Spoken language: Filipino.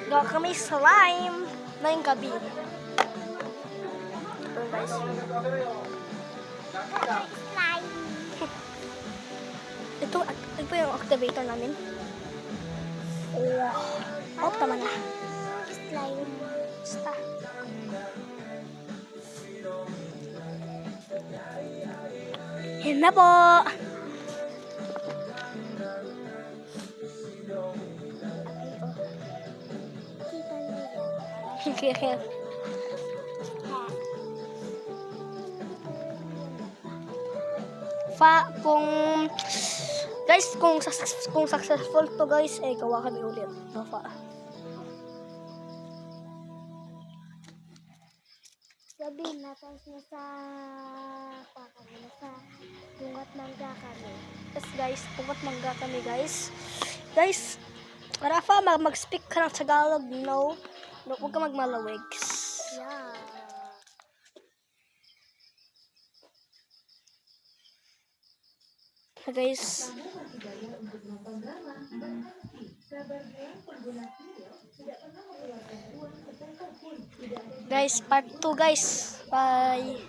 Gawa kami slime ngayong gabi. Ito guys. Slime. Ito yung activator namin. Oh, tama na. Slime. Basta. Yan na po. Kita niyo yan. Kung guys, kung successful to guys, gawa kami ulit. No, Sabihin na tapos na sa kami na sa bungat mangga kami. Yes guys, pungat mangga kami guys. Guys, Rafa, mag-speak ka ng Tagalog, no? Huwag ka magmalawig. Yeah. Guys, part 2 guys. Bye.